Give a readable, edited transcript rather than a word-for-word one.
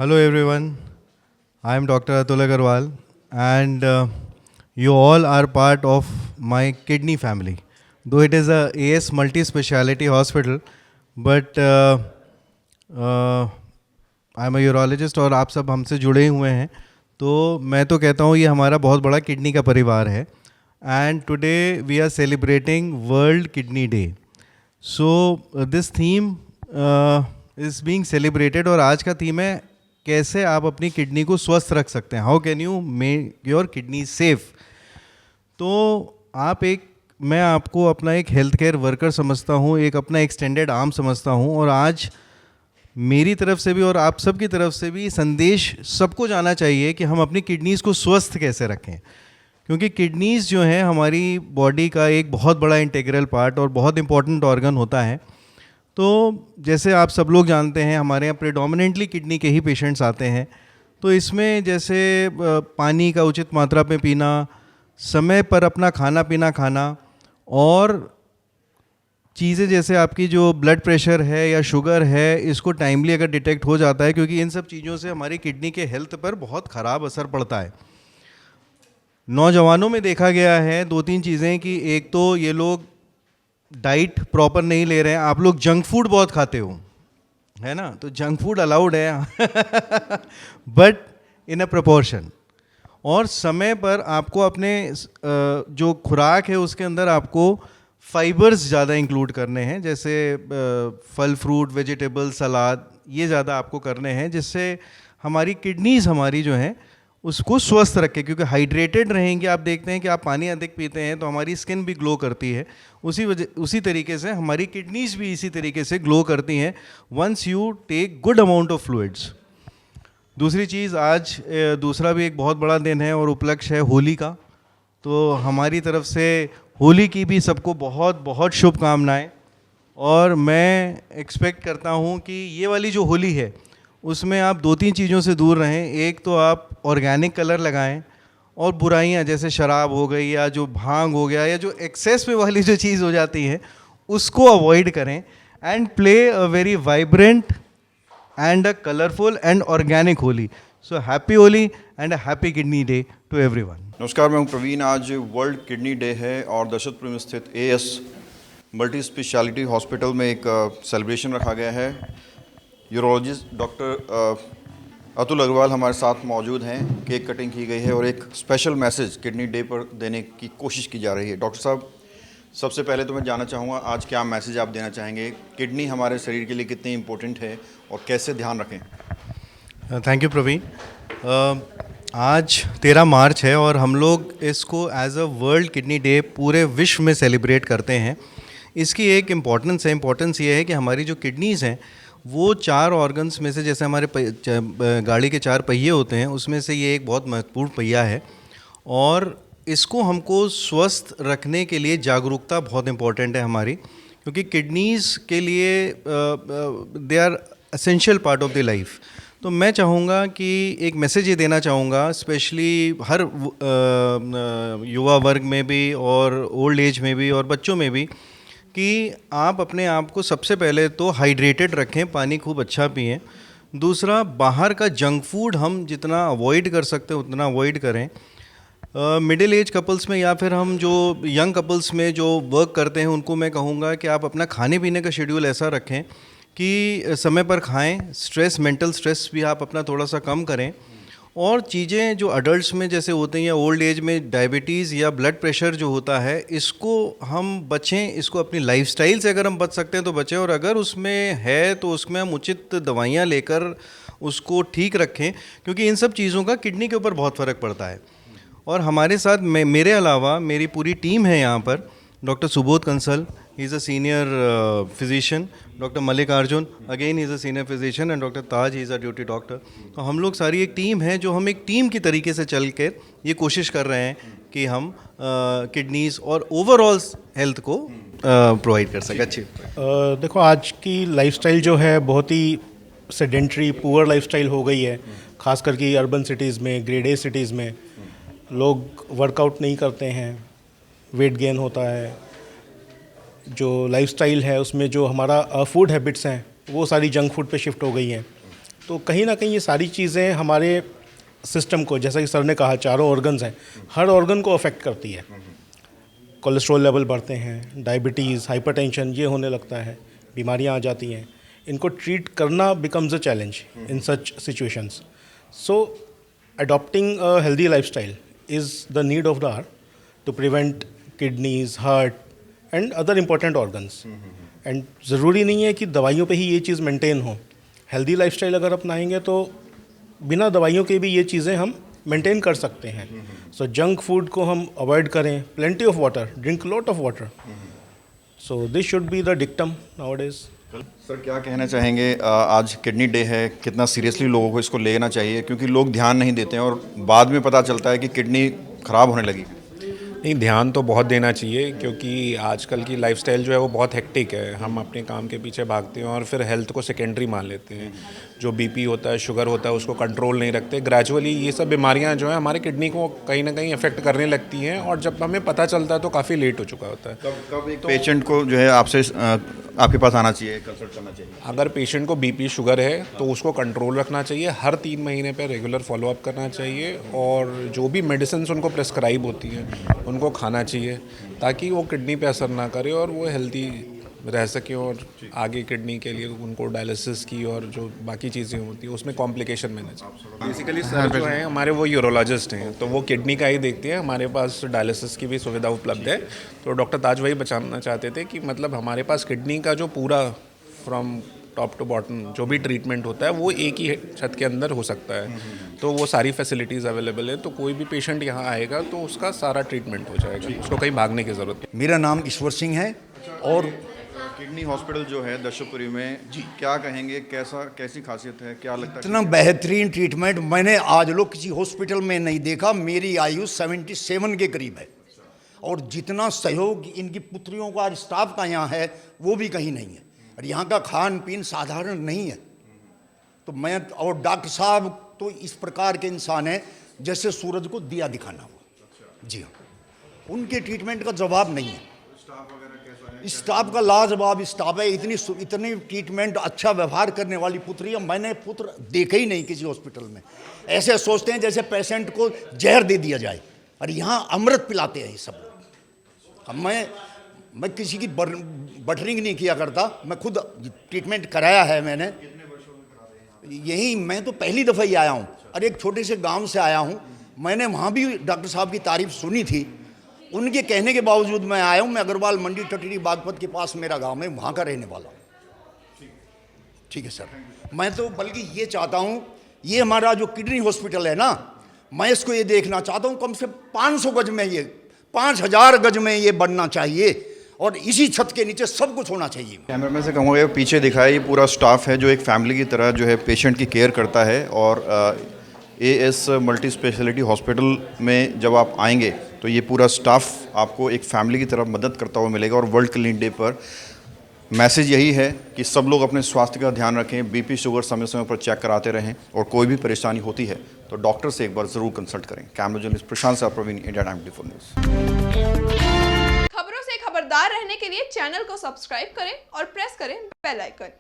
Hello everyone, I am Dr. Atul Agarwal and you all are part of my kidney family. Though it is a AS multi-speciality hospital, but I am a urologist और आप सब हमसे जुड़े हुए हैं, तो मैं तो कहता हूँ ये हमारा बहुत बड़ा किडनी का परिवार है. And today we are celebrating world kidney day. So this theme is being celebrated और आज का थीम है कैसे आप अपनी किडनी को स्वस्थ रख सकते हैं. How can you make your kidney safe. तो मैं आपको अपना एक हेल्थ केयर वर्कर समझता हूँ, एक अपना एक्सटेंडेड आर्म समझता हूँ, और आज मेरी तरफ से भी और आप सब की तरफ से भी संदेश सबको जाना चाहिए कि हम अपनी किडनीज़ को स्वस्थ कैसे रखें. क्योंकि किडनीज़ जो हैं हमारी बॉडी का एक बहुत बड़ा इंटीग्रल पार्ट और बहुत इंपॉर्टेंट ऑर्गन होता है. तो जैसे आप सब लोग जानते हैं हमारे यहाँ प्रेडोमिनेंटली किडनी के ही पेशेंट्स आते हैं. तो इसमें जैसे पानी का उचित मात्रा में पीना, समय पर अपना खाना पीना खाना, और चीज़ें जैसे आपकी जो ब्लड प्रेशर है या शुगर है इसको टाइमली अगर डिटेक्ट हो जाता है, क्योंकि इन सब चीज़ों से हमारी किडनी के हेल्थ पर बहुत ख़राब असर पड़ता है. नौजवानों में देखा गया है 2-3 चीज़ें कि एक तो ये लोग डाइट प्रॉपर नहीं ले रहे हैं. आप लोग जंक फूड बहुत खाते हो, है ना, तो जंक फूड अलाउड है बट इन अ प्रोपोर्शन. और समय पर आपको अपने जो खुराक है उसके अंदर आपको फाइबर्स ज़्यादा इंक्लूड करने हैं, जैसे फल फ्रूट वेजिटेबल सलाद, ये ज़्यादा आपको करने हैं जिससे हमारी किडनीज़ हमारी जो हैं उसको स्वस्थ रखें. क्योंकि हाइड्रेटेड रहेंगे, आप देखते हैं कि आप पानी अधिक पीते हैं तो हमारी स्किन भी ग्लो करती है. उसी तरीके से हमारी किडनीज़ भी इसी तरीके से ग्लो करती हैं once you take good amount of fluids. दूसरी चीज़, आज दूसरा भी एक बहुत बड़ा दिन है और उपलक्ष्य है होली का. तो हमारी तरफ से होली की भी सबको बहुत बहुत शुभकामनाएं. और मैं एक्सपेक्ट करता हूँ कि ये वाली जो होली है उसमें आप 2-3 चीज़ों से दूर रहें. एक तो आप ऑर्गेनिक कलर लगाएं, और बुराइयां जैसे शराब हो गई या जो भांग हो गया या जो एक्सेस में वाली जो चीज़ हो जाती है उसको अवॉइड करें. And play a very vibrant and a colorful and organic Holi. So happy Holi and a happy kidney day to everyone. नमस्कार, मैं हूं प्रवीण. आज वर्ल्ड किडनी डे है और दशरथपुर में स्थित एएस मल्टी स्पेशलिटी हॉस्पिटल में एक सेलिब्रेशन रखा गया है. यूरोलॉजिस्ट डॉक्टर अतुल अग्रवाल हमारे साथ मौजूद हैं. केक कटिंग की गई है और एक स्पेशल मैसेज किडनी डे पर देने की कोशिश की जा रही है. डॉक्टर साहब, सबसे पहले तो मैं जानना चाहूँगा आज क्या मैसेज आप देना चाहेंगे, किडनी हमारे शरीर के लिए कितनी इम्पोर्टेंट है और कैसे ध्यान रखें. Thank you Praveen. आज 13 मार्च है और हम लोग इसको as a world kidney day पूरे विश्व में सेलिब्रेट करते हैं. इसकी एक इम्पॉर्टेंस है. इम्पॉर्टेंस ये है कि हमारी जो किडनीज़ हैं वो 4 ऑर्गन्स में से, जैसे हमारे गाड़ी के 4 पहिए होते हैं उसमें से ये एक बहुत महत्वपूर्ण पहिया है. और इसको हमको स्वस्थ रखने के लिए जागरूकता बहुत इम्पॉर्टेंट है हमारी, क्योंकि किडनीज़ के लिए they are essential part of the life. तो मैं चाहूँगा कि एक मैसेज ये देना चाहूँगा स्पेशली हर युवा वर्ग में भी और ओल्ड एज में भी और बच्चों में भी, कि आप अपने आप को सबसे पहले तो हाइड्रेटेड रखें, पानी खूब अच्छा पिएं. दूसरा, बाहर का जंक फूड हम जितना अवॉइड कर सकते हैं उतना अवॉइड करें. मिडिल एज कपल्स में या फिर हम जो यंग कपल्स में जो वर्क करते हैं उनको मैं कहूँगा कि आप अपना खाने पीने का शेड्यूल ऐसा रखें कि समय पर खाएं. स्ट्रेस, मेंटल स्ट्रेस भी आप अपना थोड़ा सा कम करें. और चीज़ें जो अडल्ट्स में जैसे होते हैं या ओल्ड एज में डायबिटीज़ या ब्लड प्रेशर जो होता है, इसको हम बचें. इसको अपनी लाइफस्टाइल से अगर हम बच सकते हैं तो बचें, और अगर उसमें है तो उसमें हम उचित दवाइयाँ लेकर उसको ठीक रखें, क्योंकि इन सब चीज़ों का किडनी के ऊपर बहुत फ़र्क पड़ता है. और हमारे साथ मेरे अलावा मेरी पूरी टीम है यहाँ पर. Doctor Subodh Kansal, he is a senior physician. Doctor Mallikarjun, again he is a senior physician. And doctor Taj, he is a duty doctor. तो हम लोग सारी एक टीम है जो हम एक टीम की तरीके से चल कर ये कोशिश कर रहे हैं कि हम किडनीज़ और ओवरऑल हेल्थ को प्रोवाइड कर सकें अच्छी. देखो, आज की लाइफस्टाइल जो है बहुत ही सेडेंट्री पुअर लाइफस्टाइल हो गई है, खास करके अर्बन सिटीज़ में, ग्रेड ए सिटीज़ में. लोग वर्कआउट नहीं करते हैं, वेट गेन होता है. जो लाइफस्टाइल है उसमें जो हमारा फूड हैबिट्स हैं वो सारी जंक फूड पे शिफ्ट हो गई हैं. तो कहीं ना कहीं ये सारी चीज़ें हमारे सिस्टम को, जैसा कि सर ने कहा, चारों ऑर्गन्स हैं, हर ऑर्गन को अफेक्ट करती है। कोलेस्ट्रॉल लेवल बढ़ते हैं, डायबिटीज़, हाइपरटेंशन ये होने लगता है, बीमारियां आ जाती हैं। इनको ट्रीट करना becomes a challenge in such situations. So adopting a healthy lifestyle is the need of the hour to prevent kidneys, heart and other important organs. And ज़रूरी नहीं है कि दवाइयों पे ही ये चीज़ मेंटेन हो। हेल्दी लाइफस्टाइल अगर अपनाएंगे तो बिना दवाइयों के भी ये चीज़ें हम मेंटेन कर सकते हैं। सो जंक फूड को हम अवॉइड करें, plenty of water, drink lot of water. So this should be the dictum nowadays. Sir क्या कहना चाहेंगे, आज किडनी डे है, कितना सीरियसली लोगों को इसको लेना चाहिए, क्योंकि लोग ध्यान नहीं देते हैं और बाद में पता चलता है कि किडनी ख़राब होने लगी। नहीं, ध्यान तो बहुत देना चाहिए, क्योंकि आजकल की लाइफस्टाइल जो है वो बहुत हेक्टिक है। हम अपने काम के पीछे भागते हैं और फिर हेल्थ को सेकेंडरी मान लेते हैं। जो बीपी होता है, शुगर होता है, उसको कंट्रोल नहीं रखते। ग्रेजुअली ये सब बीमारियां जो है हमारे किडनी को कहीं ना कहीं अफेक्ट करने लगती हैं, और जब हमें पता चलता है तो काफ़ी लेट हो चुका होता है। कब एक पेशेंट को जो है आपसे आपके पास आना चाहिए, कंसल्ट करना चाहिए? अगर पेशेंट को बीपी शुगर है तो उसको कंट्रोल रखना चाहिए, हर 3 महीने पर रेगुलर फॉलोअप करना चाहिए, और जो भी मेडिसिन उनको प्रेस्क्राइब होती हैं उनको खाना चाहिए, ताकि वो किडनी पे असर ना करे और वो हेल्दी रह सके, और आगे किडनी के लिए उनको डायलिसिस की और जो बाकी चीज़ें होती हैं उसमें कॉम्प्लिकेशन मैनेज। बेसिकली सर जो हैं हमारे वो यूरोलॉजिस्ट हैं, तो वो किडनी का ही देखते हैं। हमारे पास डायलिसिस की भी सुविधा उपलब्ध है। तो डॉक्टर ताज वही बताना चाहते थे कि मतलब हमारे पास किडनी का जो पूरा फ्रॉम टॉप टू बॉटम जो भी ट्रीटमेंट होता है वो एक ही छत के अंदर हो सकता है। तो वो सारी फैसिलिटीज़ अवेलेबल है, तो कोई भी पेशेंट यहाँ आएगा तो उसका सारा ट्रीटमेंट हो जाएगा, उसको कहीं भागने की ज़रूरत नहीं। मेरा नाम ईश्वर सिंह है। और किडनी हॉस्पिटल जो है दशरथपुरी में, जी क्या कहेंगे, कैसी खासियत है, क्या लगता है? इतना बेहतरीन ट्रीटमेंट मैंने आज लोग किसी हॉस्पिटल में नहीं देखा। मेरी आयु 77 के करीब है, और जितना सहयोग इनकी पुत्रियों का और स्टाफ का यहाँ है वो भी कहीं नहीं है। और यहाँ का खान पीन साधारण नहीं है। तो मैं और डॉक्टर साहब तो इस प्रकार के इंसान हैं जैसे सूरज को दिया दिखाना हो। जी हाँ, उनके ट्रीटमेंट का जवाब नहीं है। स्टाफ का लाजवाब स्टाफ है। इतनी ट्रीटमेंट, अच्छा व्यवहार करने वाली पुत्रियाँ मैंने पुत्र देखे ही नहीं किसी हॉस्पिटल में। ऐसे सोचते हैं जैसे पेशेंट को जहर दे दिया जाए, और यहाँ अमृत पिलाते हैं ये सब लोग। अब मैं किसी की बटरिंग नहीं किया करता, मैं खुद ट्रीटमेंट कराया है मैंने। यही मैं तो पहली दफ़ा ही आया हूँ, और एक छोटे से गांव से आया हूँ। मैंने वहाँ भी डॉक्टर साहब की तारीफ सुनी थी, उनके कहने के बावजूद मैं आया हूँ। मैं अग्रवाल मंडी टटरी बागपत के पास मेरा गांव है, वहाँ का रहने वाला हूँ। ठीक है सर, मैं तो बल्कि ये चाहता हूँ, ये हमारा जो किडनी हॉस्पिटल है ना, मैं इसको ये देखना चाहता हूँ कम से 500 गज में, ये 5000 गज में ये बनना चाहिए, और इसी छत के नीचे सब कुछ होना चाहिए। कैमरामैन से कहूँगा, पीछे दिखाया ये पूरा स्टाफ है जो एक फैमिली की तरह जो है पेशेंट की केयर करता है। और एएस मल्टी स्पेशलिटी हॉस्पिटल में जब आप आएंगे तो ये पूरा स्टाफ आपको एक फैमिली की तरह मदद करता हुआ मिलेगा। और वर्ल्ड किडनी डे पर मैसेज यही है कि सब लोग अपने स्वास्थ्य का ध्यान रखें, बीपी शुगर समय समय पर चेक कराते रहें, और कोई भी परेशानी होती है तो डॉक्टर से एक बार ज़रूर कंसल्ट करें। Camera journalist Prashant Sah, Praveen, India time 24 news. खबरों से खबरदार रहने के लिए चैनल को सब्सक्राइब करें और प्रेस करें बेल आइकन।